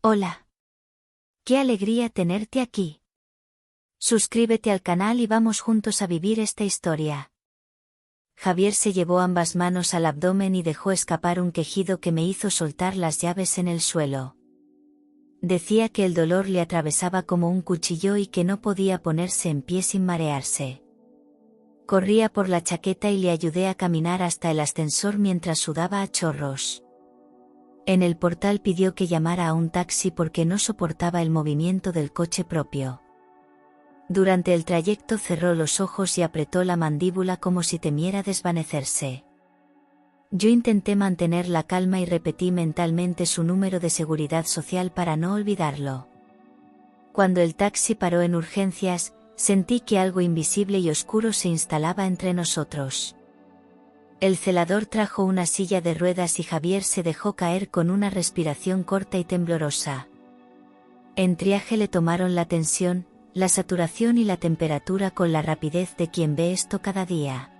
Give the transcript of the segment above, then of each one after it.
Hola. Qué alegría tenerte aquí. Suscríbete al canal y vamos juntos a vivir esta historia. Javier se llevó ambas manos al abdomen y dejó escapar un quejido que me hizo soltar las llaves en el suelo. Decía que el dolor le atravesaba como un cuchillo y que no podía ponerse en pie sin marearse. Corría por la chaqueta y le ayudé a caminar hasta el ascensor mientras sudaba a chorros. En el portal pidió que llamara a un taxi porque no soportaba el movimiento del coche propio. Durante el trayecto cerró los ojos y apretó la mandíbula como si temiera desvanecerse. Yo intenté mantener la calma y repetí mentalmente su número de seguridad social para no olvidarlo. Cuando el taxi paró en urgencias, sentí que algo invisible y oscuro se instalaba entre nosotros. El celador trajo una silla de ruedas y Javier se dejó caer con una respiración corta y temblorosa. En triaje le tomaron la tensión, la saturación y la temperatura con la rapidez de quien ve esto cada día.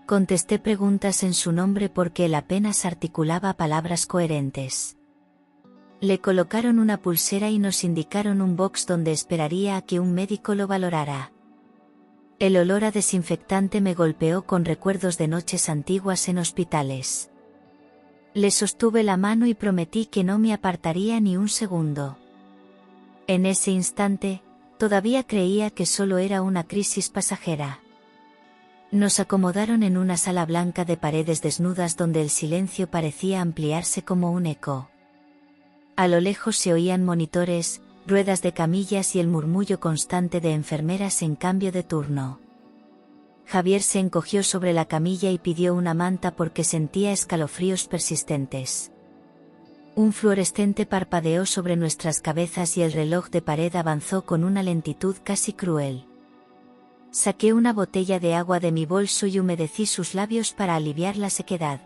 Contesté preguntas en su nombre porque él apenas articulaba palabras coherentes. Le colocaron una pulsera y nos indicaron un box donde esperaría a que un médico lo valorara. El olor a desinfectante me golpeó con recuerdos de noches antiguas en hospitales. Le sostuve la mano y prometí que no me apartaría ni un segundo. En ese instante, todavía creía que solo era una crisis pasajera. Nos acomodaron en una sala blanca de paredes desnudas donde el silencio parecía ampliarse como un eco. A lo lejos se oían monitores, ruedas de camillas y el murmullo constante de enfermeras en cambio de turno. Javier se encogió sobre la camilla y pidió una manta porque sentía escalofríos persistentes. Un fluorescente parpadeó sobre nuestras cabezas y el reloj de pared avanzó con una lentitud casi cruel. Saqué una botella de agua de mi bolso y humedecí sus labios para aliviar la sequedad.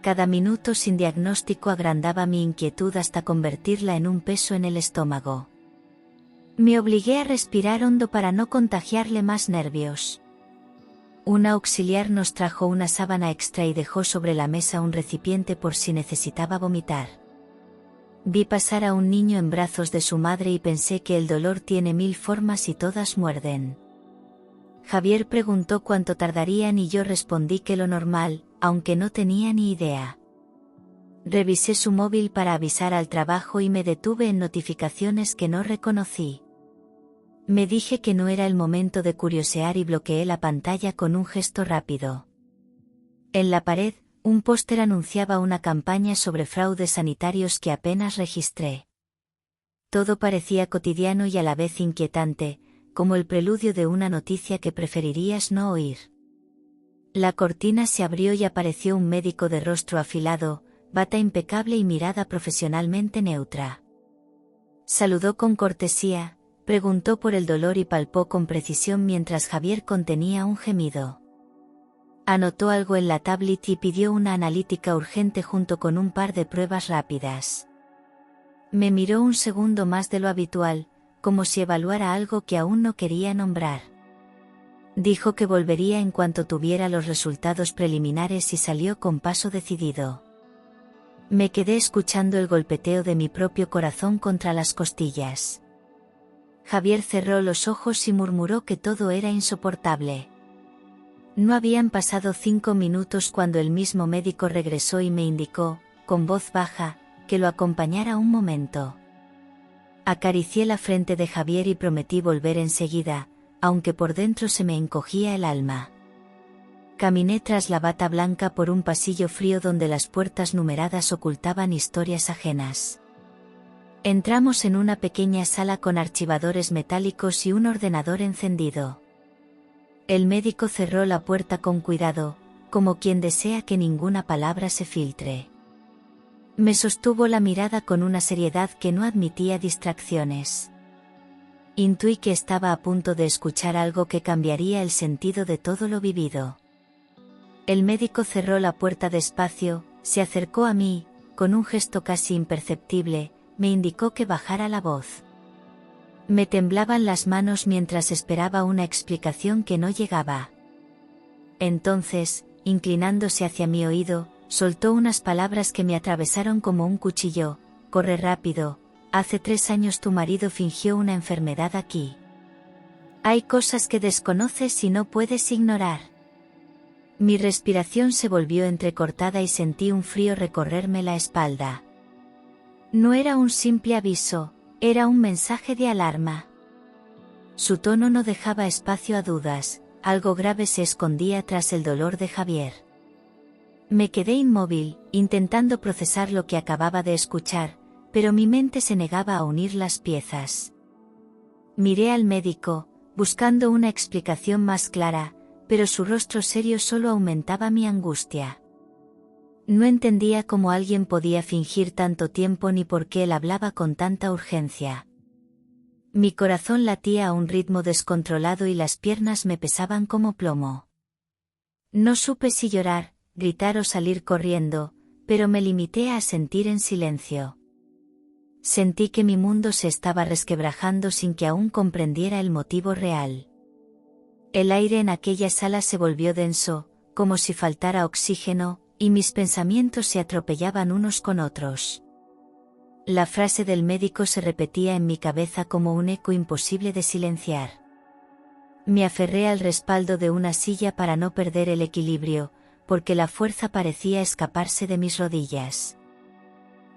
Cada minuto sin diagnóstico agrandaba mi inquietud hasta convertirla en un peso en el estómago. Me obligué a respirar hondo para no contagiarle más nervios. Una auxiliar nos trajo una sábana extra y dejó sobre la mesa un recipiente por si necesitaba vomitar. Vi pasar a un niño en brazos de su madre y pensé que el dolor tiene 1000 formas y todas muerden. Javier preguntó cuánto tardarían y yo respondí que lo normal, aunque no tenía ni idea. Revisé su móvil para avisar al trabajo y me detuve en notificaciones que no reconocí. Me dije que no era el momento de curiosear y bloqueé la pantalla con un gesto rápido. En la pared, un póster anunciaba una campaña sobre fraudes sanitarios que apenas registré. Todo parecía cotidiano y a la vez inquietante, como el preludio de una noticia que preferirías no oír. La cortina se abrió y apareció un médico de rostro afilado, bata impecable y mirada profesionalmente neutra. Saludó con cortesía, preguntó por el dolor y palpó con precisión mientras Javier contenía un gemido. Anotó algo en la tablet y pidió una analítica urgente junto con un par de pruebas rápidas. Me miró un segundo más de lo habitual, como si evaluara algo que aún no quería nombrar. Dijo que volvería en cuanto tuviera los resultados preliminares y salió con paso decidido. Me quedé escuchando el golpeteo de mi propio corazón contra las costillas. Javier cerró los ojos y murmuró que todo era insoportable. No habían pasado 5 minutos cuando el mismo médico regresó y me indicó, con voz baja, que lo acompañara un momento. Acaricié la frente de Javier y prometí volver enseguida, aunque por dentro se me encogía el alma. Caminé tras la bata blanca por un pasillo frío donde las puertas numeradas ocultaban historias ajenas. Entramos en una pequeña sala con archivadores metálicos y un ordenador encendido. El médico cerró la puerta con cuidado, como quien desea que ninguna palabra se filtre. Me sostuvo la mirada con una seriedad que no admitía distracciones. Intuí que estaba a punto de escuchar algo que cambiaría el sentido de todo lo vivido. El médico cerró la puerta despacio, se acercó a mí, con un gesto casi imperceptible, me indicó que bajara la voz. Me temblaban las manos mientras esperaba una explicación que no llegaba. Entonces, inclinándose hacia mi oído, soltó unas palabras que me atravesaron como un cuchillo, corre rápido, hace 3 años tu marido fingió una enfermedad aquí. Hay cosas que desconoces y no puedes ignorar. Mi respiración se volvió entrecortada y sentí un frío recorrerme la espalda. No era un simple aviso, era un mensaje de alarma. Su tono no dejaba espacio a dudas, algo grave se escondía tras el dolor de Javier. Me quedé inmóvil, intentando procesar lo que acababa de escuchar, pero mi mente se negaba a unir las piezas. Miré al médico, buscando una explicación más clara, pero su rostro serio solo aumentaba mi angustia. No entendía cómo alguien podía fingir tanto tiempo ni por qué él hablaba con tanta urgencia. Mi corazón latía a un ritmo descontrolado y las piernas me pesaban como plomo. No supe si llorar, gritar o salir corriendo, pero me limité a asentir en silencio. Sentí que mi mundo se estaba resquebrajando sin que aún comprendiera el motivo real. El aire en aquella sala se volvió denso, como si faltara oxígeno, y mis pensamientos se atropellaban unos con otros. La frase del médico se repetía en mi cabeza como un eco imposible de silenciar. Me aferré al respaldo de una silla para no perder el equilibrio, porque la fuerza parecía escaparse de mis rodillas.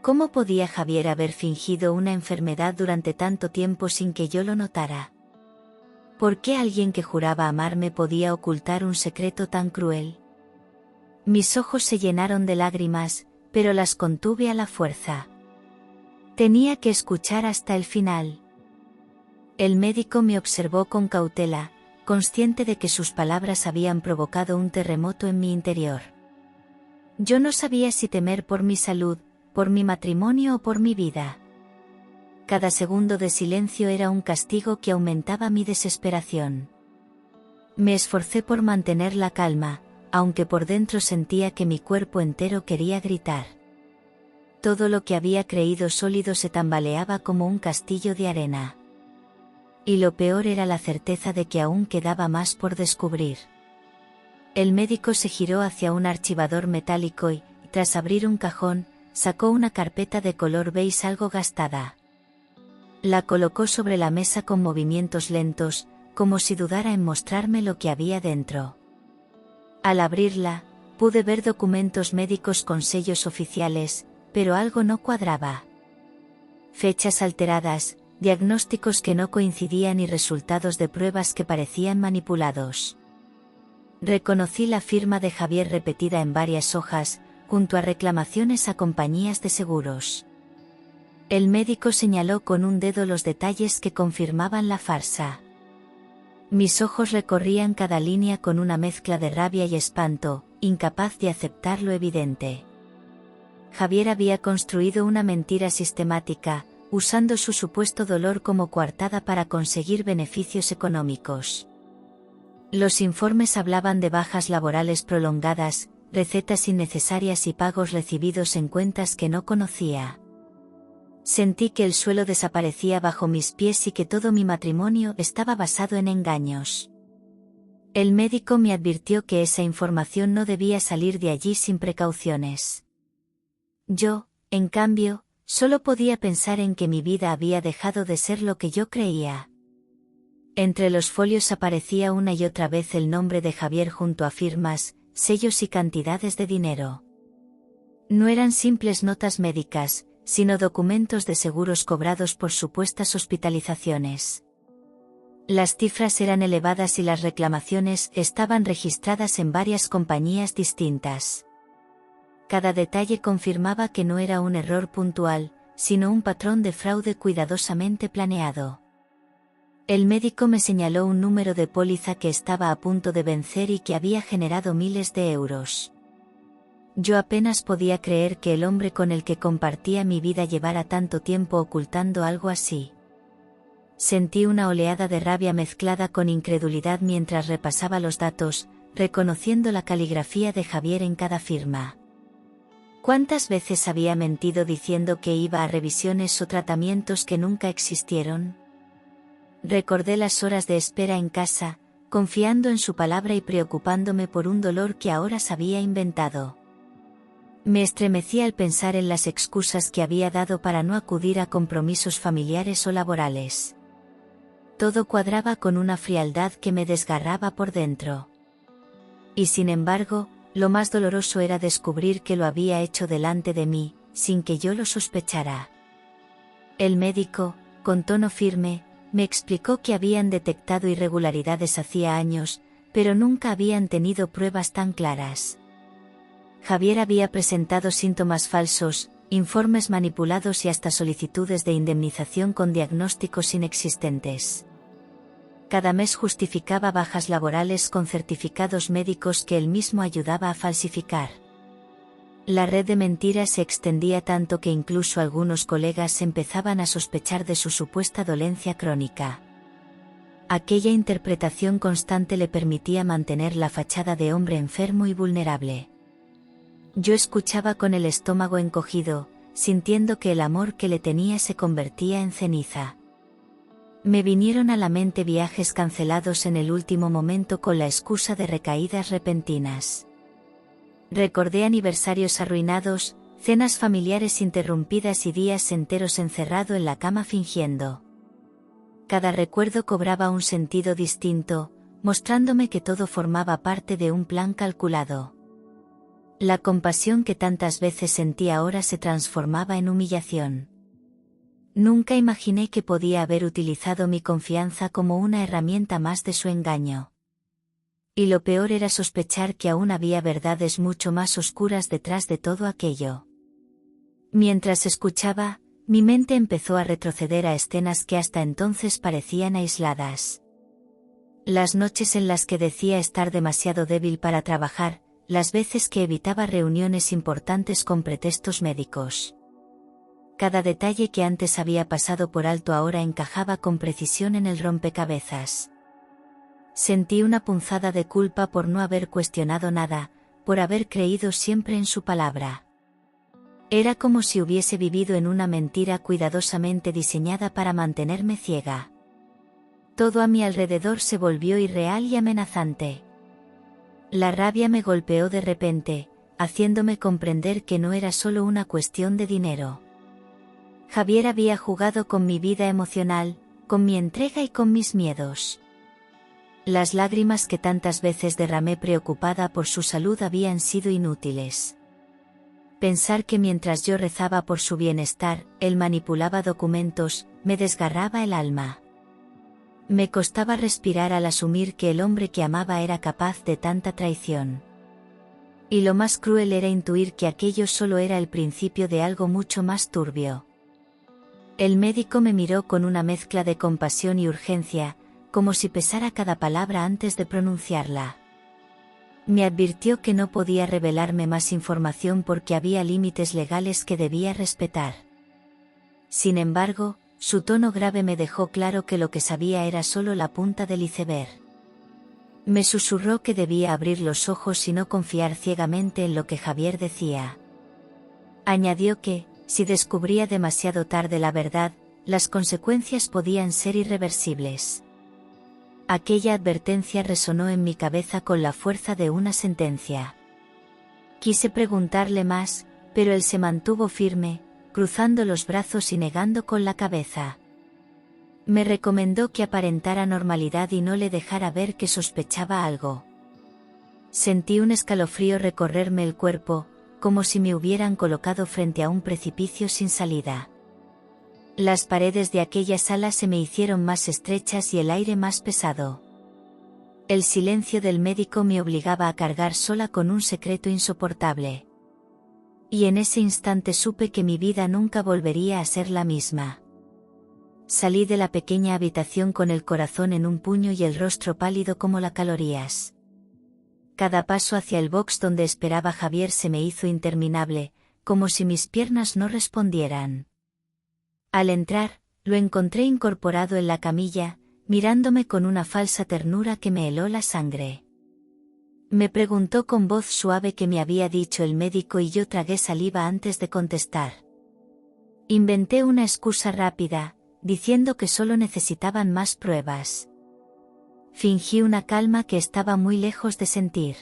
¿Cómo podía Javier haber fingido una enfermedad durante tanto tiempo sin que yo lo notara? ¿Por qué alguien que juraba amarme podía ocultar un secreto tan cruel? Mis ojos se llenaron de lágrimas, pero las contuve a la fuerza. Tenía que escuchar hasta el final. El médico me observó con cautela, consciente de que sus palabras habían provocado un terremoto en mi interior. Yo no sabía si temer por mi salud, por mi matrimonio o por mi vida. Cada segundo de silencio era un castigo que aumentaba mi desesperación. Me esforcé por mantener la calma, aunque por dentro sentía que mi cuerpo entero quería gritar. Todo lo que había creído sólido se tambaleaba como un castillo de arena. Y lo peor era la certeza de que aún quedaba más por descubrir. El médico se giró hacia un archivador metálico y, tras abrir un cajón, sacó una carpeta de color beige algo gastada. La colocó sobre la mesa con movimientos lentos, como si dudara en mostrarme lo que había dentro. Al abrirla, pude ver documentos médicos con sellos oficiales, pero algo no cuadraba. Fechas alteradas, diagnósticos que no coincidían y resultados de pruebas que parecían manipulados. Reconocí la firma de Javier repetida en varias hojas, junto a reclamaciones a compañías de seguros. El médico señaló con un dedo los detalles que confirmaban la farsa. Mis ojos recorrían cada línea con una mezcla de rabia y espanto, incapaz de aceptar lo evidente. Javier había construido una mentira sistemática, usando su supuesto dolor como coartada para conseguir beneficios económicos. Los informes hablaban de bajas laborales prolongadas, recetas innecesarias y pagos recibidos en cuentas que no conocía. Sentí que el suelo desaparecía bajo mis pies y que todo mi matrimonio estaba basado en engaños. El médico me advirtió que esa información no debía salir de allí sin precauciones. Yo, en cambio, solo podía pensar en que mi vida había dejado de ser lo que yo creía. Entre los folios aparecía una y otra vez el nombre de Javier junto a firmas, sellos y cantidades de dinero. No eran simples notas médicas, sino documentos de seguros cobrados por supuestas hospitalizaciones. Las cifras eran elevadas y las reclamaciones estaban registradas en varias compañías distintas. Cada detalle confirmaba que no era un error puntual, sino un patrón de fraude cuidadosamente planeado. El médico me señaló un número de póliza que estaba a punto de vencer y que había generado miles de euros. Yo apenas podía creer que el hombre con el que compartía mi vida llevara tanto tiempo ocultando algo así. Sentí una oleada de rabia mezclada con incredulidad mientras repasaba los datos, reconociendo la caligrafía de Javier en cada firma. ¿Cuántas veces había mentido diciendo que iba a revisiones o tratamientos que nunca existieron? Recordé las horas de espera en casa, confiando en su palabra y preocupándome por un dolor que ahora se había inventado. Me estremecí al pensar en las excusas que había dado para no acudir a compromisos familiares o laborales. Todo cuadraba con una frialdad que me desgarraba por dentro. Y sin embargo, lo más doloroso era descubrir que lo había hecho delante de mí, sin que yo lo sospechara. El médico, con tono firme, me explicó que habían detectado irregularidades hacía años, pero nunca habían tenido pruebas tan claras. Javier había presentado síntomas falsos, informes manipulados y hasta solicitudes de indemnización con diagnósticos inexistentes. Cada mes justificaba bajas laborales con certificados médicos que él mismo ayudaba a falsificar. La red de mentiras se extendía tanto que incluso algunos colegas empezaban a sospechar de su supuesta dolencia crónica. Aquella interpretación constante le permitía mantener la fachada de hombre enfermo y vulnerable. Yo escuchaba con el estómago encogido, sintiendo que el amor que le tenía se convertía en ceniza. Me vinieron a la mente viajes cancelados en el último momento con la excusa de recaídas repentinas. Recordé aniversarios arruinados, cenas familiares interrumpidas y días enteros encerrado en la cama fingiendo. Cada recuerdo cobraba un sentido distinto, mostrándome que todo formaba parte de un plan calculado. La compasión que tantas veces sentí ahora se transformaba en humillación. Nunca imaginé que podía haber utilizado mi confianza como una herramienta más de su engaño. Y lo peor era sospechar que aún había verdades mucho más oscuras detrás de todo aquello. Mientras escuchaba, mi mente empezó a retroceder a escenas que hasta entonces parecían aisladas. Las noches en las que decía estar demasiado débil para trabajar, las veces que evitaba reuniones importantes con pretextos médicos. Cada detalle que antes había pasado por alto ahora encajaba con precisión en el rompecabezas. Sentí una punzada de culpa por no haber cuestionado nada, por haber creído siempre en su palabra. Era como si hubiese vivido en una mentira cuidadosamente diseñada para mantenerme ciega. Todo a mi alrededor se volvió irreal y amenazante. La rabia me golpeó de repente, haciéndome comprender que no era solo una cuestión de dinero. Javier había jugado con mi vida emocional, con mi entrega y con mis miedos. Las lágrimas que tantas veces derramé preocupada por su salud habían sido inútiles. Pensar que mientras yo rezaba por su bienestar, él manipulaba documentos, me desgarraba el alma. Me costaba respirar al asumir que el hombre que amaba era capaz de tanta traición. Y lo más cruel era intuir que aquello solo era el principio de algo mucho más turbio. El médico me miró con una mezcla de compasión y urgencia, como si pesara cada palabra antes de pronunciarla. Me advirtió que no podía revelarme más información porque había límites legales que debía respetar. Sin embargo, su tono grave me dejó claro que lo que sabía era solo la punta del iceberg. Me susurró que debía abrir los ojos y no confiar ciegamente en lo que Javier decía. Añadió que, si descubría demasiado tarde la verdad, las consecuencias podían ser irreversibles. Aquella advertencia resonó en mi cabeza con la fuerza de una sentencia. Quise preguntarle más, pero él se mantuvo firme, cruzando los brazos y negando con la cabeza. Me recomendó que aparentara normalidad y no le dejara ver que sospechaba algo. Sentí un escalofrío recorrerme el cuerpo, como si me hubieran colocado frente a un precipicio sin salida. Las paredes de aquella sala se me hicieron más estrechas y el aire más pesado. El silencio del médico me obligaba a cargar sola con un secreto insoportable. Y en ese instante supe que mi vida nunca volvería a ser la misma. Salí de la pequeña habitación con el corazón en un puño y el rostro pálido como las calorías. Cada paso hacia el box donde esperaba Javier se me hizo interminable, como si mis piernas no respondieran. Al entrar, lo encontré incorporado en la camilla, mirándome con una falsa ternura que me heló la sangre. Me preguntó con voz suave qué me había dicho el médico y yo tragué saliva antes de contestar. Inventé una excusa rápida, diciendo que solo necesitaban más pruebas. Fingí una calma que estaba muy lejos de sentir.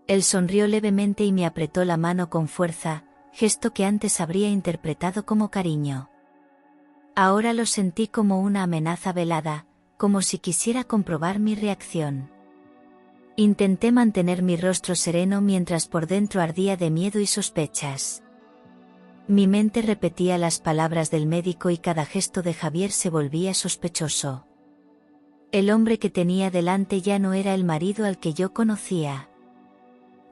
Él sonrió levemente y me apretó la mano con fuerza, gesto que antes habría interpretado como cariño. Ahora lo sentí como una amenaza velada, como si quisiera comprobar mi reacción. Intenté mantener mi rostro sereno mientras por dentro ardía de miedo y sospechas. Mi mente repetía las palabras del médico y cada gesto de Javier se volvía sospechoso. El hombre que tenía delante ya no era el marido al que yo conocía.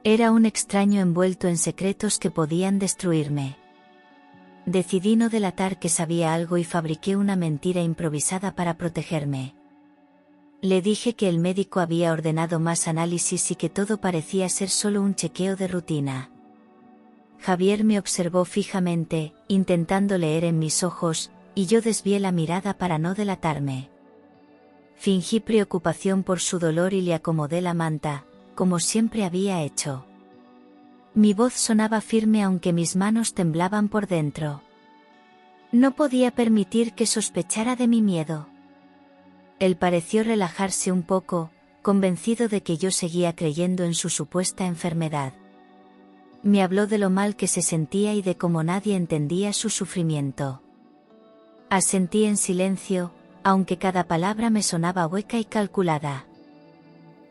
Era un extraño envuelto en secretos que podían destruirme. Decidí no delatar que sabía algo y fabriqué una mentira improvisada para protegerme. Le dije que el médico había ordenado más análisis y que todo parecía ser solo un chequeo de rutina. Javier me observó fijamente, intentando leer en mis ojos, y yo desvié la mirada para no delatarme. Fingí preocupación por su dolor y le acomodé la manta, como siempre había hecho. Mi voz sonaba firme aunque mis manos temblaban por dentro. No podía permitir que sospechara de mi miedo. Él pareció relajarse un poco, convencido de que yo seguía creyendo en su supuesta enfermedad. Me habló de lo mal que se sentía y de cómo nadie entendía su sufrimiento. Asentí en silencio, aunque cada palabra me sonaba hueca y calculada.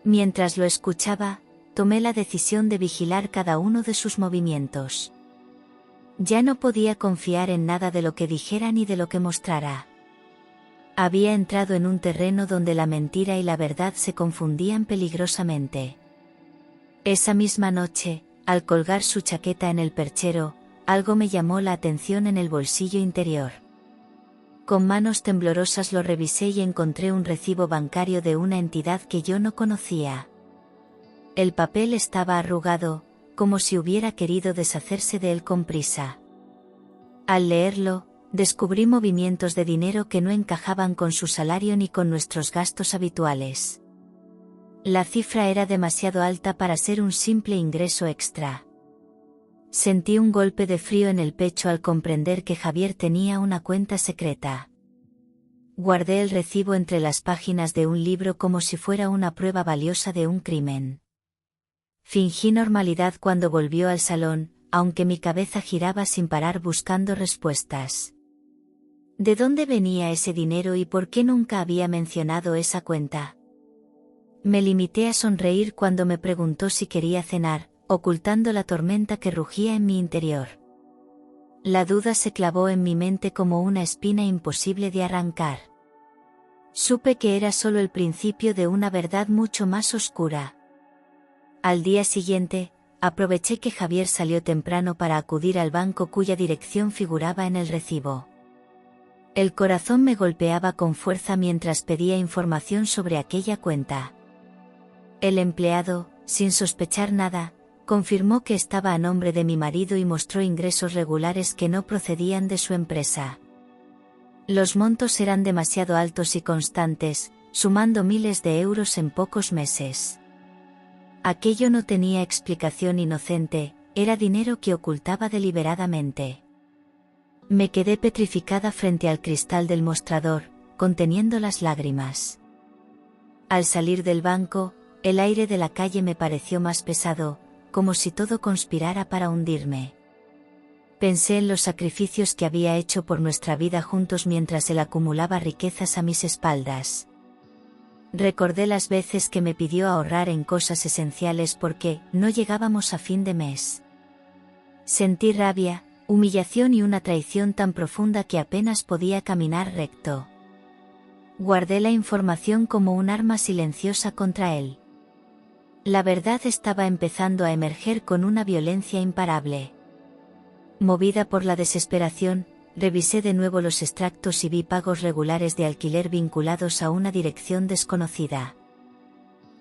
Mientras lo escuchaba, tomé la decisión de vigilar cada uno de sus movimientos. Ya no podía confiar en nada de lo que dijera ni de lo que mostrara. Había entrado en un terreno donde la mentira y la verdad se confundían peligrosamente. Esa misma noche, al colgar su chaqueta en el perchero, algo me llamó la atención en el bolsillo interior. Con manos temblorosas lo revisé y encontré un recibo bancario de una entidad que yo no conocía. El papel estaba arrugado, como si hubiera querido deshacerse de él con prisa. Al leerlo, descubrí movimientos de dinero que no encajaban con su salario ni con nuestros gastos habituales. La cifra era demasiado alta para ser un simple ingreso extra. Sentí un golpe de frío en el pecho al comprender que Javier tenía una cuenta secreta. Guardé el recibo entre las páginas de un libro como si fuera una prueba valiosa de un crimen. Fingí normalidad cuando volvió al salón, aunque mi cabeza giraba sin parar buscando respuestas. ¿De dónde venía ese dinero y por qué nunca había mencionado esa cuenta? Me limité a sonreír cuando me preguntó si quería cenar, ocultando la tormenta que rugía en mi interior. La duda se clavó en mi mente como una espina imposible de arrancar. Supe que era solo el principio de una verdad mucho más oscura. Al día siguiente, aproveché que Javier salió temprano para acudir al banco cuya dirección figuraba en el recibo. El corazón me golpeaba con fuerza mientras pedía información sobre aquella cuenta. El empleado, sin sospechar nada, confirmó que estaba a nombre de mi marido y mostró ingresos regulares que no procedían de su empresa. Los montos eran demasiado altos y constantes, sumando miles de euros en pocos meses. Aquello no tenía explicación inocente, era dinero que ocultaba deliberadamente. Me quedé petrificada frente al cristal del mostrador, conteniendo las lágrimas. Al salir del banco, el aire de la calle me pareció más pesado, como si todo conspirara para hundirme. Pensé en los sacrificios que había hecho por nuestra vida juntos mientras él acumulaba riquezas a mis espaldas. Recordé las veces que me pidió ahorrar en cosas esenciales porque no llegábamos a fin de mes. Sentí rabia, humillación y una traición tan profunda que apenas podía caminar recto. Guardé la información como un arma silenciosa contra él. La verdad estaba empezando a emerger con una violencia imparable. Movida por la desesperación, revisé de nuevo los extractos y vi pagos regulares de alquiler vinculados a una dirección desconocida.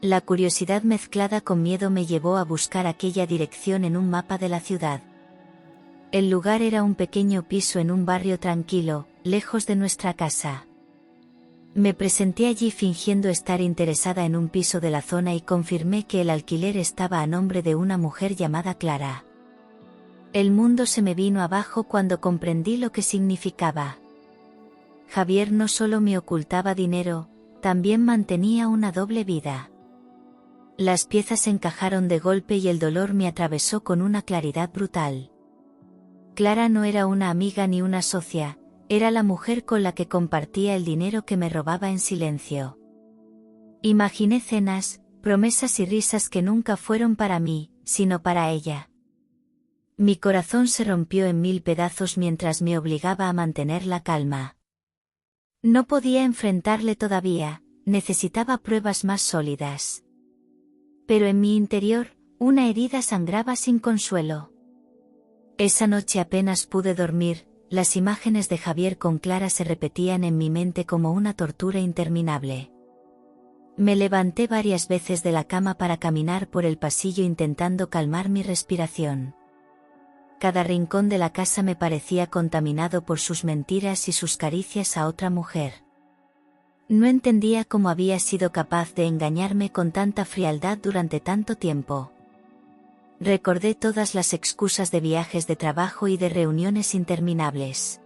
La curiosidad mezclada con miedo me llevó a buscar aquella dirección en un mapa de la ciudad. El lugar era un pequeño piso en un barrio tranquilo, lejos de nuestra casa. Me presenté allí fingiendo estar interesada en un piso de la zona y confirmé que el alquiler estaba a nombre de una mujer llamada Clara. El mundo se me vino abajo cuando comprendí lo que significaba. Javier no solo me ocultaba dinero, también mantenía una doble vida. Las piezas encajaron de golpe y el dolor me atravesó con una claridad brutal. Clara no era una amiga ni una socia, era la mujer con la que compartía el dinero que me robaba en silencio. Imaginé cenas, promesas y risas que nunca fueron para mí, sino para ella. Mi corazón se rompió en 1000 pedazos mientras me obligaba a mantener la calma. No podía enfrentarle todavía, necesitaba pruebas más sólidas. Pero en mi interior, una herida sangraba sin consuelo. Esa noche apenas pude dormir, las imágenes de Javier con Clara se repetían en mi mente como una tortura interminable. Me levanté varias veces de la cama para caminar por el pasillo intentando calmar mi respiración. Cada rincón de la casa me parecía contaminado por sus mentiras y sus caricias a otra mujer. No entendía cómo había sido capaz de engañarme con tanta frialdad durante tanto tiempo. Recordé todas las excusas de viajes de trabajo y de reuniones interminables.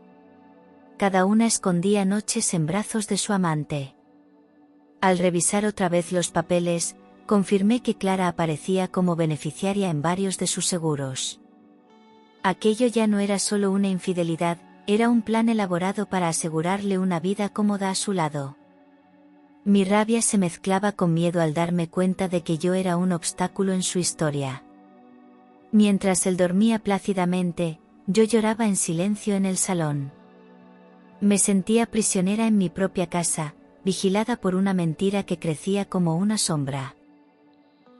Cada una escondía noches en brazos de su amante. Al revisar otra vez los papeles, confirmé que Clara aparecía como beneficiaria en varios de sus seguros. Aquello ya no era solo una infidelidad, era un plan elaborado para asegurarle una vida cómoda a su lado. Mi rabia se mezclaba con miedo al darme cuenta de que yo era un obstáculo en su historia. Mientras él dormía plácidamente, yo lloraba en silencio en el salón. Me sentía prisionera en mi propia casa, vigilada por una mentira que crecía como una sombra.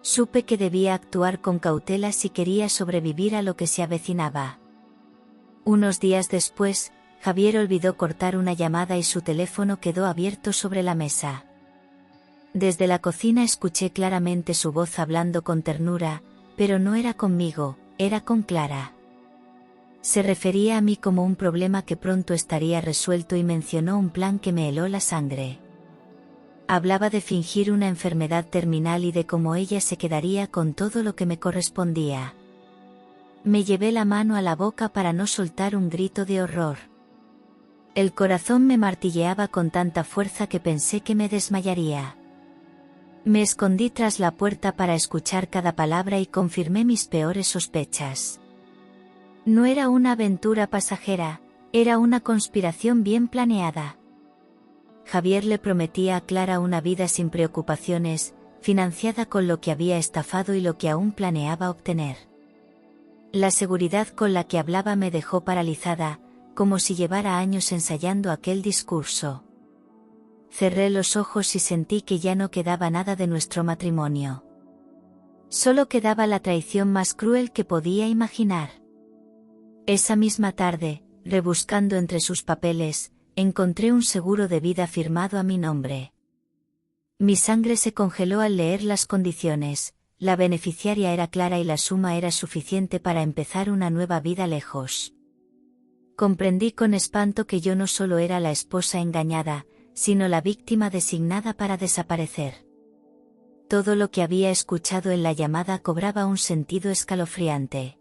Supe que debía actuar con cautela si quería sobrevivir a lo que se avecinaba. Unos días después, Javier olvidó cortar una llamada y su teléfono quedó abierto sobre la mesa. Desde la cocina escuché claramente su voz hablando con ternura, pero no era conmigo, era con Clara. Se refería a mí como un problema que pronto estaría resuelto y mencionó un plan que me heló la sangre. Hablaba de fingir una enfermedad terminal y de cómo ella se quedaría con todo lo que me correspondía. Me llevé la mano a la boca para no soltar un grito de horror. El corazón me martilleaba con tanta fuerza que pensé que me desmayaría. Me escondí tras la puerta para escuchar cada palabra y confirmé mis peores sospechas. No era una aventura pasajera, era una conspiración bien planeada. Javier le prometía a Clara una vida sin preocupaciones, financiada con lo que había estafado y lo que aún planeaba obtener. La seguridad con la que hablaba me dejó paralizada, como si llevara años ensayando aquel discurso. Cerré los ojos y sentí que ya no quedaba nada de nuestro matrimonio. Solo quedaba la traición más cruel que podía imaginar. Esa misma tarde, rebuscando entre sus papeles, encontré un seguro de vida firmado a mi nombre. Mi sangre se congeló al leer las condiciones, la beneficiaria era Clara y la suma era suficiente para empezar una nueva vida lejos. Comprendí con espanto que yo no solo era la esposa engañada, sino la víctima designada para desaparecer. Todo lo que había escuchado en la llamada cobraba un sentido escalofriante.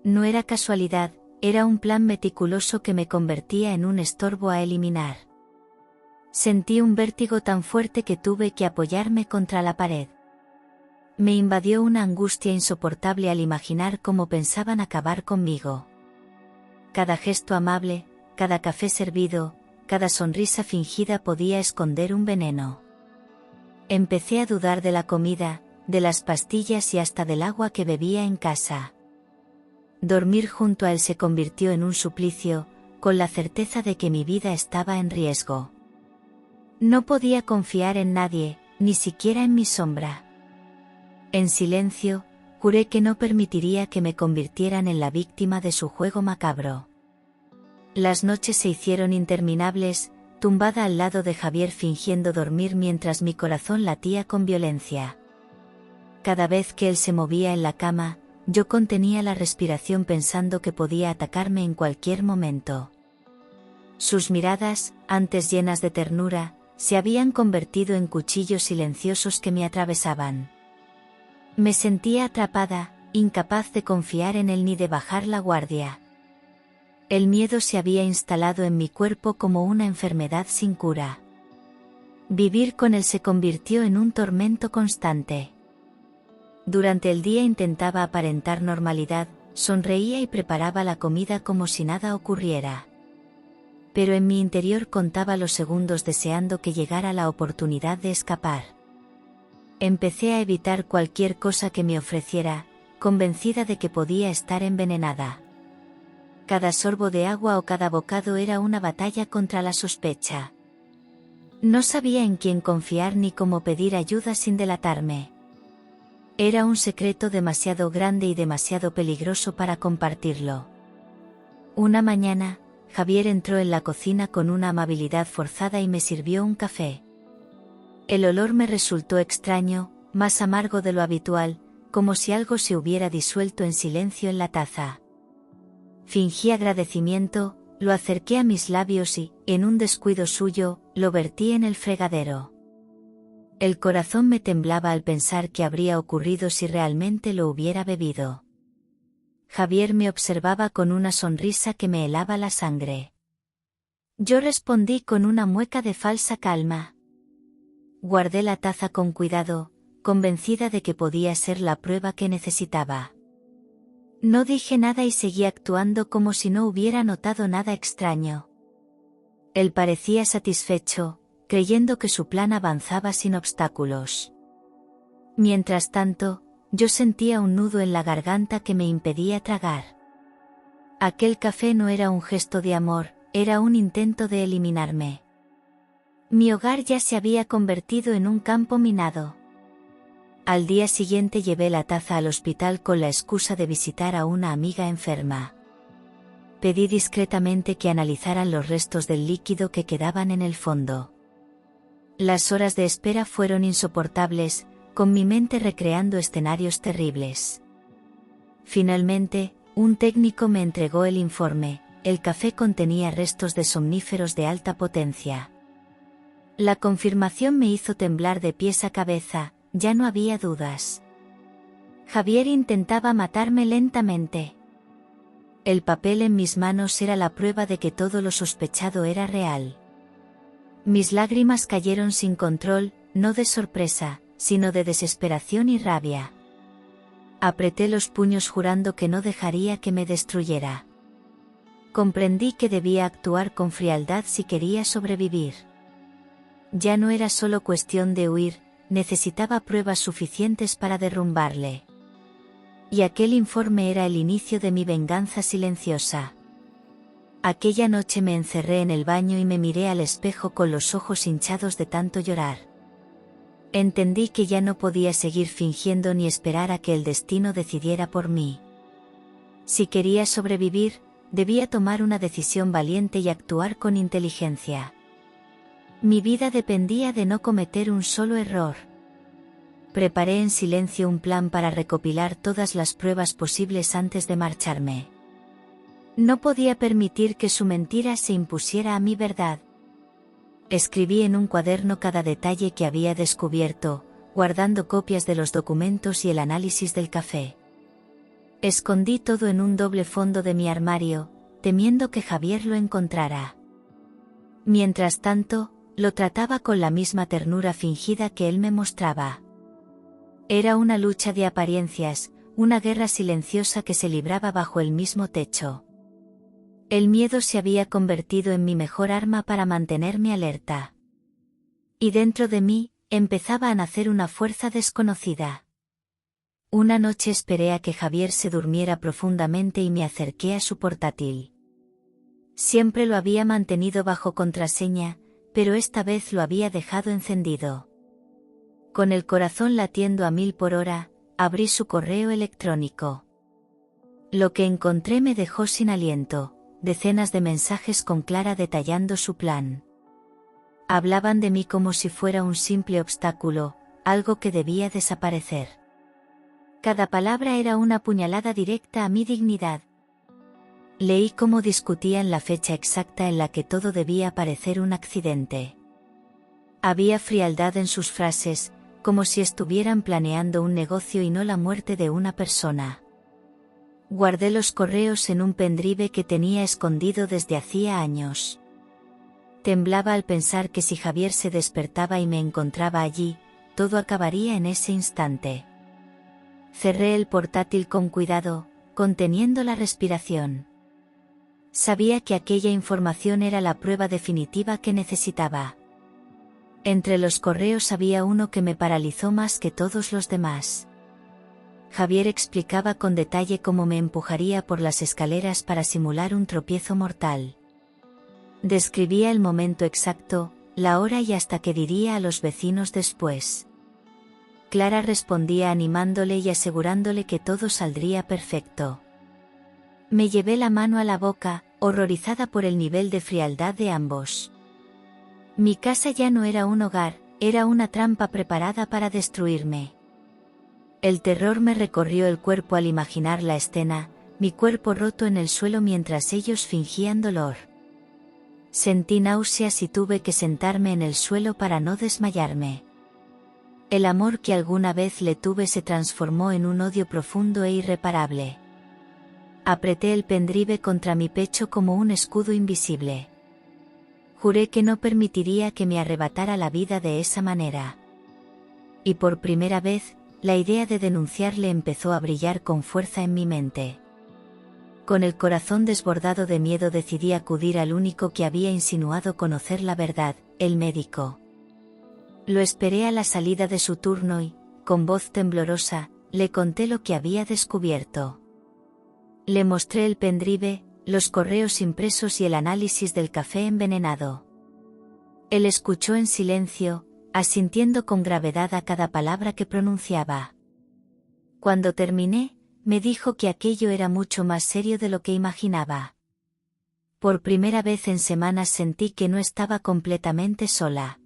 No era casualidad, era un plan meticuloso que me convertía en un estorbo a eliminar. Sentí un vértigo tan fuerte que tuve que apoyarme contra la pared. Me invadió una angustia insoportable al imaginar cómo pensaban acabar conmigo. Cada gesto amable, cada café servido, cada sonrisa fingida podía esconder un veneno. Empecé a dudar de la comida, de las pastillas y hasta del agua que bebía en casa. Dormir junto a él se convirtió en un suplicio, con la certeza de que mi vida estaba en riesgo. No podía confiar en nadie, ni siquiera en mi sombra. En silencio, juré que no permitiría que me convirtieran en la víctima de su juego macabro. Las noches se hicieron interminables, tumbada al lado de Javier fingiendo dormir mientras mi corazón latía con violencia. Cada vez que él se movía en la cama, yo contenía la respiración pensando que podía atacarme en cualquier momento. Sus miradas, antes llenas de ternura, se habían convertido en cuchillos silenciosos que me atravesaban. Me sentía atrapada, incapaz de confiar en él ni de bajar la guardia. El miedo se había instalado en mi cuerpo como una enfermedad sin cura. Vivir con él se convirtió en un tormento constante. Durante el día intentaba aparentar normalidad, sonreía y preparaba la comida como si nada ocurriera. Pero en mi interior contaba los segundos deseando que llegara la oportunidad de escapar. Empecé a evitar cualquier cosa que me ofreciera, convencida de que podía estar envenenada. Cada sorbo de agua o cada bocado era una batalla contra la sospecha. No sabía en quién confiar ni cómo pedir ayuda sin delatarme. Era un secreto demasiado grande y demasiado peligroso para compartirlo. Una mañana, Javier entró en la cocina con una amabilidad forzada y me sirvió un café. El olor me resultó extraño, más amargo de lo habitual, como si algo se hubiera disuelto en silencio en la taza. Fingí agradecimiento, lo acerqué a mis labios y, en un descuido suyo, lo vertí en el fregadero. El corazón me temblaba al pensar qué habría ocurrido si realmente lo hubiera bebido. Javier me observaba con una sonrisa que me helaba la sangre. Yo respondí con una mueca de falsa calma. Guardé la taza con cuidado, convencida de que podía ser la prueba que necesitaba. No dije nada y seguí actuando como si no hubiera notado nada extraño. Él parecía satisfecho, creyendo que su plan avanzaba sin obstáculos. Mientras tanto, yo sentía un nudo en la garganta que me impedía tragar. Aquel café no era un gesto de amor, era un intento de eliminarme. Mi hogar ya se había convertido en un campo minado. Al día siguiente llevé la taza al hospital con la excusa de visitar a una amiga enferma. Pedí discretamente que analizaran los restos del líquido que quedaban en el fondo. Las horas de espera fueron insoportables, con mi mente recreando escenarios terribles. Finalmente, un técnico me entregó el informe. El café contenía restos de somníferos de alta potencia. La confirmación me hizo temblar de pies a cabeza, ya no había dudas. Javier intentaba matarme lentamente. El papel en mis manos era la prueba de que todo lo sospechado era real. Mis lágrimas cayeron sin control, no de sorpresa, sino de desesperación y rabia. Apreté los puños jurando que no dejaría que me destruyera. Comprendí que debía actuar con frialdad si quería sobrevivir. Ya no era solo cuestión de huir, necesitaba pruebas suficientes para derrumbarle. Y aquel informe era el inicio de mi venganza silenciosa. Aquella noche me encerré en el baño y me miré al espejo con los ojos hinchados de tanto llorar. Entendí que ya no podía seguir fingiendo ni esperar a que el destino decidiera por mí. Si quería sobrevivir, debía tomar una decisión valiente y actuar con inteligencia. Mi vida dependía de no cometer un solo error. Preparé en silencio un plan para recopilar todas las pruebas posibles antes de marcharme. No podía permitir que su mentira se impusiera a mi verdad. Escribí en un cuaderno cada detalle que había descubierto, guardando copias de los documentos y el análisis del café. Escondí todo en un doble fondo de mi armario, temiendo que Javier lo encontrara. Mientras tanto, lo trataba con la misma ternura fingida que él me mostraba. Era una lucha de apariencias, una guerra silenciosa que se libraba bajo el mismo techo. El miedo se había convertido en mi mejor arma para mantenerme alerta. Y dentro de mí, empezaba a nacer una fuerza desconocida. Una noche esperé a que Javier se durmiera profundamente y me acerqué a su portátil. Siempre lo había mantenido bajo contraseña, pero esta vez lo había dejado encendido. Con el corazón latiendo a 1000 por hora, abrí su correo electrónico. Lo que encontré me dejó sin aliento. Decenas de mensajes con Clara detallando su plan. Hablaban de mí como si fuera un simple obstáculo, algo que debía desaparecer. Cada palabra era una puñalada directa a mi dignidad. Leí cómo discutían la fecha exacta en la que todo debía parecer un accidente. Había frialdad en sus frases, como si estuvieran planeando un negocio y no la muerte de una persona. Guardé los correos en un pendrive que tenía escondido desde hacía años. Temblaba al pensar que si Javier se despertaba y me encontraba allí, todo acabaría en ese instante. Cerré el portátil con cuidado, conteniendo la respiración. Sabía que aquella información era la prueba definitiva que necesitaba. Entre los correos había uno que me paralizó más que todos los demás. Javier explicaba con detalle cómo me empujaría por las escaleras para simular un tropiezo mortal. Describía el momento exacto, la hora y hasta qué diría a los vecinos después. Clara respondía animándole y asegurándole que todo saldría perfecto. Me llevé la mano a la boca, horrorizada por el nivel de frialdad de ambos. Mi casa ya no era un hogar, era una trampa preparada para destruirme. El terror me recorrió el cuerpo al imaginar la escena, mi cuerpo roto en el suelo mientras ellos fingían dolor. Sentí náuseas y tuve que sentarme en el suelo para no desmayarme. El amor que alguna vez le tuve se transformó en un odio profundo e irreparable. Apreté el pendrive contra mi pecho como un escudo invisible. Juré que no permitiría que me arrebatara la vida de esa manera. Y por primera vez, la idea de denunciarle empezó a brillar con fuerza en mi mente. Con el corazón desbordado de miedo decidí acudir al único que había insinuado conocer la verdad, el médico. Lo esperé a la salida de su turno y, con voz temblorosa, le conté lo que había descubierto. Le mostré el pendrive, los correos impresos y el análisis del café envenenado. Él escuchó en silencio, asintiendo con gravedad a cada palabra que pronunciaba. Cuando terminé, me dijo que aquello era mucho más serio de lo que imaginaba. Por primera vez en semanas sentí que no estaba completamente sola.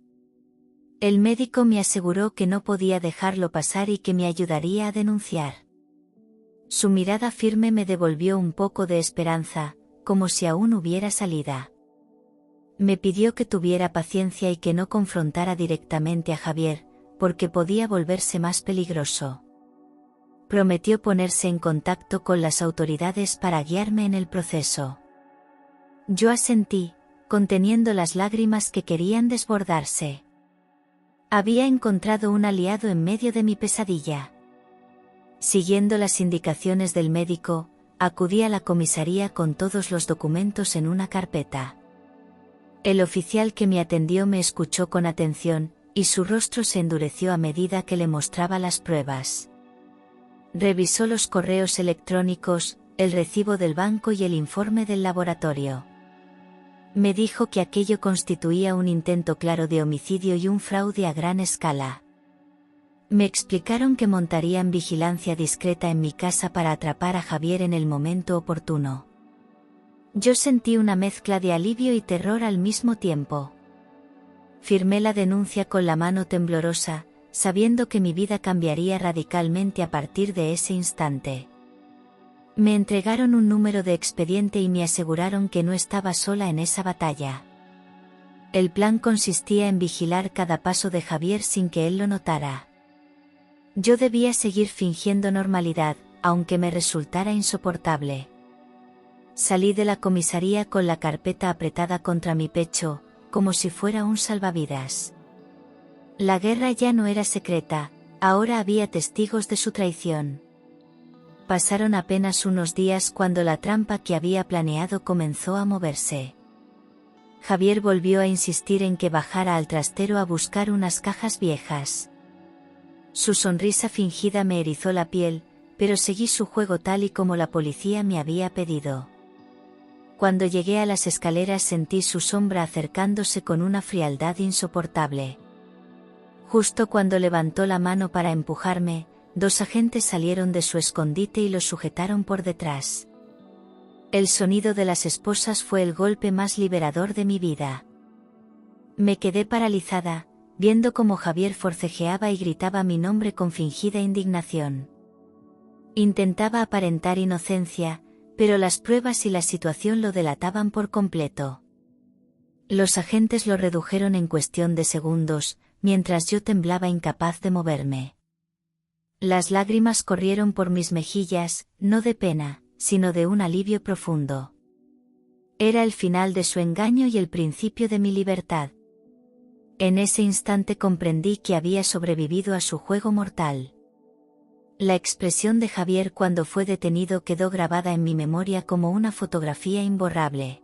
El médico me aseguró que no podía dejarlo pasar y que me ayudaría a denunciar. Su mirada firme me devolvió un poco de esperanza, como si aún hubiera salida. Me pidió que tuviera paciencia y que no confrontara directamente a Javier, porque podía volverse más peligroso. Prometió ponerse en contacto con las autoridades para guiarme en el proceso. Yo asentí, conteniendo las lágrimas que querían desbordarse. Había encontrado un aliado en medio de mi pesadilla. Siguiendo las indicaciones del médico, acudí a la comisaría con todos los documentos en una carpeta. El oficial que me atendió me escuchó con atención, y su rostro se endureció a medida que le mostraba las pruebas. Revisó los correos electrónicos, el recibo del banco y el informe del laboratorio. Me dijo que aquello constituía un intento claro de homicidio y un fraude a gran escala. Me explicaron que montarían vigilancia discreta en mi casa para atrapar a Javier en el momento oportuno. Yo sentí una mezcla de alivio y terror al mismo tiempo. Firmé la denuncia con la mano temblorosa, sabiendo que mi vida cambiaría radicalmente a partir de ese instante. Me entregaron un número de expediente y me aseguraron que no estaba sola en esa batalla. El plan consistía en vigilar cada paso de Javier sin que él lo notara. Yo debía seguir fingiendo normalidad, aunque me resultara insoportable. Salí de la comisaría con la carpeta apretada contra mi pecho, como si fuera un salvavidas. La guerra ya no era secreta, ahora había testigos de su traición. Pasaron apenas unos días cuando la trampa que había planeado comenzó a moverse. Javier volvió a insistir en que bajara al trastero a buscar unas cajas viejas. Su sonrisa fingida me erizó la piel, pero seguí su juego tal y como la policía me había pedido. Cuando llegué a las escaleras sentí su sombra acercándose con una frialdad insoportable. Justo cuando levantó la mano para empujarme, 2 agentes salieron de su escondite y lo sujetaron por detrás. El sonido de las esposas fue el golpe más liberador de mi vida. Me quedé paralizada, viendo cómo Javier forcejeaba y gritaba mi nombre con fingida indignación. Intentaba aparentar inocencia, pero las pruebas y la situación lo delataban por completo. Los agentes lo redujeron en cuestión de segundos, mientras yo temblaba incapaz de moverme. Las lágrimas corrieron por mis mejillas, no de pena, sino de un alivio profundo. Era el final de su engaño y el principio de mi libertad. En ese instante comprendí que había sobrevivido a su juego mortal. La expresión de Javier cuando fue detenido quedó grabada en mi memoria como una fotografía imborrable.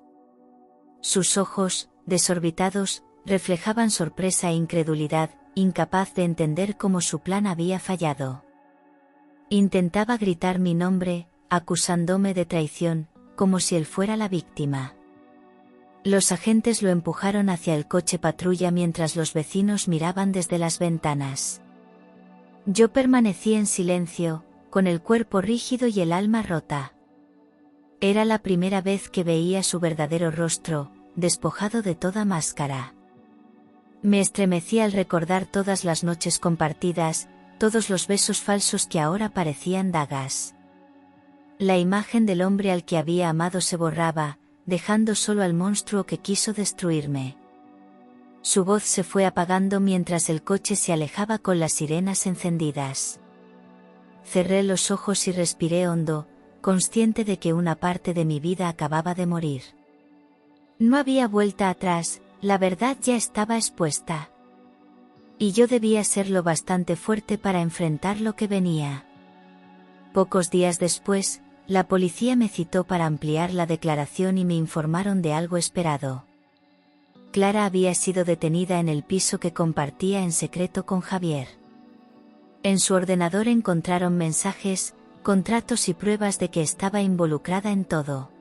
Sus ojos, desorbitados, reflejaban sorpresa e incredulidad, incapaz de entender cómo su plan había fallado. Intentaba gritar mi nombre, acusándome de traición, como si él fuera la víctima. Los agentes lo empujaron hacia el coche patrulla mientras los vecinos miraban desde las ventanas. Yo permanecí en silencio, con el cuerpo rígido y el alma rota. Era la primera vez que veía su verdadero rostro, despojado de toda máscara. Me estremecí al recordar todas las noches compartidas, todos los besos falsos que ahora parecían dagas. La imagen del hombre al que había amado se borraba, dejando solo al monstruo que quiso destruirme. Su voz se fue apagando mientras el coche se alejaba con las sirenas encendidas. Cerré los ojos y respiré hondo, consciente de que una parte de mi vida acababa de morir. No había vuelta atrás, la verdad ya estaba expuesta. Y yo debía ser lo bastante fuerte para enfrentar lo que venía. Pocos días después, la policía me citó para ampliar la declaración y me informaron de algo esperado. Clara había sido detenida en el piso que compartía en secreto con Javier. En su ordenador encontraron mensajes, contratos y pruebas de que estaba involucrada en todo.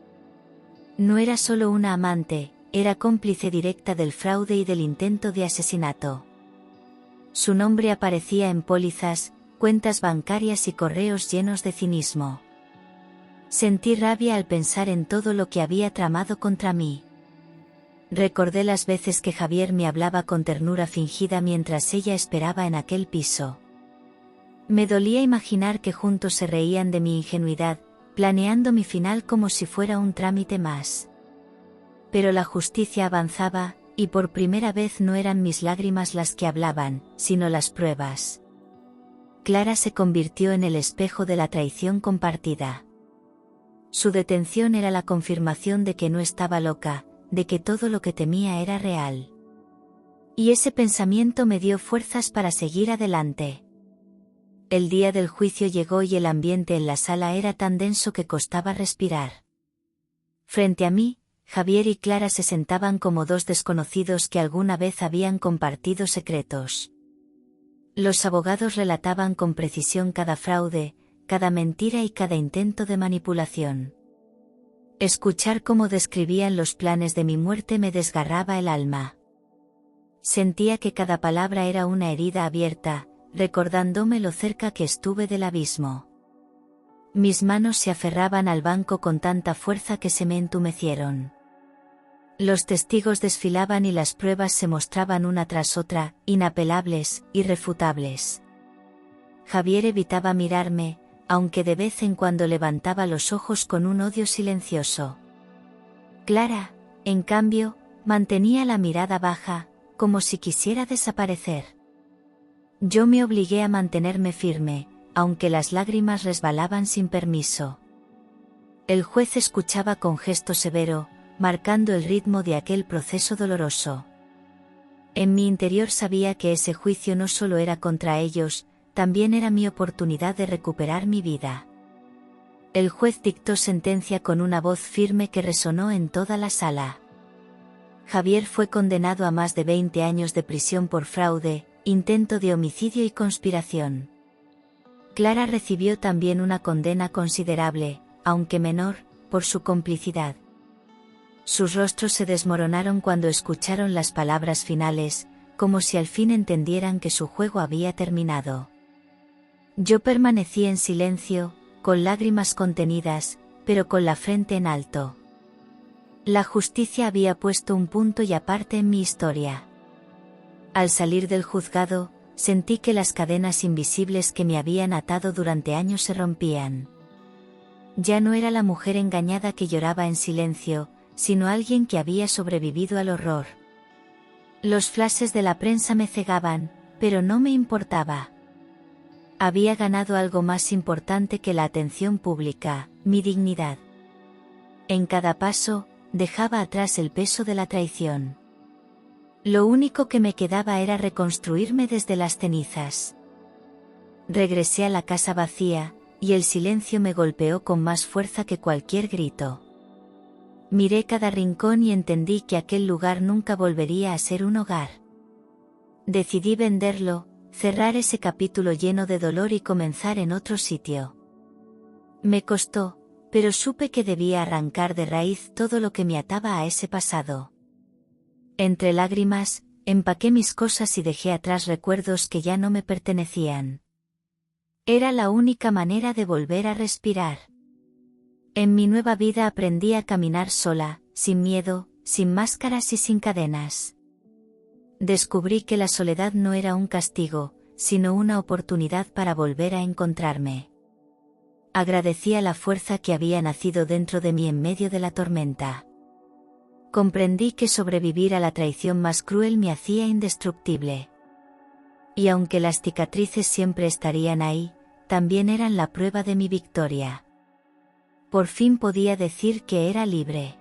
No era solo una amante, era cómplice directa del fraude y del intento de asesinato. Su nombre aparecía en pólizas, cuentas bancarias y correos llenos de cinismo. Sentí rabia al pensar en todo lo que había tramado contra mí. Recordé las veces que Javier me hablaba con ternura fingida mientras ella esperaba en aquel piso. Me dolía imaginar que juntos se reían de mi ingenuidad, planeando mi final como si fuera un trámite más. Pero la justicia avanzaba, y por primera vez no eran mis lágrimas las que hablaban, sino las pruebas. Clara se convirtió en el espejo de la traición compartida. Su detención era la confirmación de que no estaba loca, de que todo lo que temía era real. Y ese pensamiento me dio fuerzas para seguir adelante. El día del juicio llegó y el ambiente en la sala era tan denso que costaba respirar. Frente a mí, Javier y Clara se sentaban como dos desconocidos que alguna vez habían compartido secretos. Los abogados relataban con precisión cada fraude, cada mentira y cada intento de manipulación. Escuchar cómo describían los planes de mi muerte me desgarraba el alma. Sentía que cada palabra era una herida abierta, recordándome lo cerca que estuve del abismo. Mis manos se aferraban al banco con tanta fuerza que se me entumecieron. Los testigos desfilaban y las pruebas se mostraban una tras otra, inapelables, irrefutables. Javier evitaba mirarme, aunque de vez en cuando levantaba los ojos con un odio silencioso. Clara, en cambio, mantenía la mirada baja, como si quisiera desaparecer. Yo me obligué a mantenerme firme, aunque las lágrimas resbalaban sin permiso. El juez escuchaba con gesto severo, marcando el ritmo de aquel proceso doloroso. En mi interior sabía que ese juicio no solo era contra ellos, también era mi oportunidad de recuperar mi vida. El juez dictó sentencia con una voz firme que resonó en toda la sala. Javier fue condenado a más de 20 años de prisión por fraude, intento de homicidio y conspiración. Clara recibió también una condena considerable, aunque menor, por su complicidad. Sus rostros se desmoronaron cuando escucharon las palabras finales, como si al fin entendieran que su juego había terminado. Yo permanecí en silencio, con lágrimas contenidas, pero con la frente en alto. La justicia había puesto un punto y aparte en mi historia. Al salir del juzgado, sentí que las cadenas invisibles que me habían atado durante años se rompían. Ya no era la mujer engañada que lloraba en silencio, sino alguien que había sobrevivido al horror. Los flashes de la prensa me cegaban, pero no me importaba. Había ganado algo más importante que la atención pública, mi dignidad. En cada paso, dejaba atrás el peso de la traición. Lo único que me quedaba era reconstruirme desde las cenizas. Regresé a la casa vacía, y el silencio me golpeó con más fuerza que cualquier grito. Miré cada rincón y entendí que aquel lugar nunca volvería a ser un hogar. Decidí venderlo, cerrar ese capítulo lleno de dolor y comenzar en otro sitio. Me costó, pero supe que debía arrancar de raíz todo lo que me ataba a ese pasado. Entre lágrimas, empaqué mis cosas y dejé atrás recuerdos que ya no me pertenecían. Era la única manera de volver a respirar. En mi nueva vida aprendí a caminar sola, sin miedo, sin máscaras y sin cadenas. Descubrí que la soledad no era un castigo, sino una oportunidad para volver a encontrarme. Agradecía la fuerza que había nacido dentro de mí en medio de la tormenta. Comprendí que sobrevivir a la traición más cruel me hacía indestructible. Y aunque las cicatrices siempre estarían ahí, también eran la prueba de mi victoria. Por fin podía decir que era libre.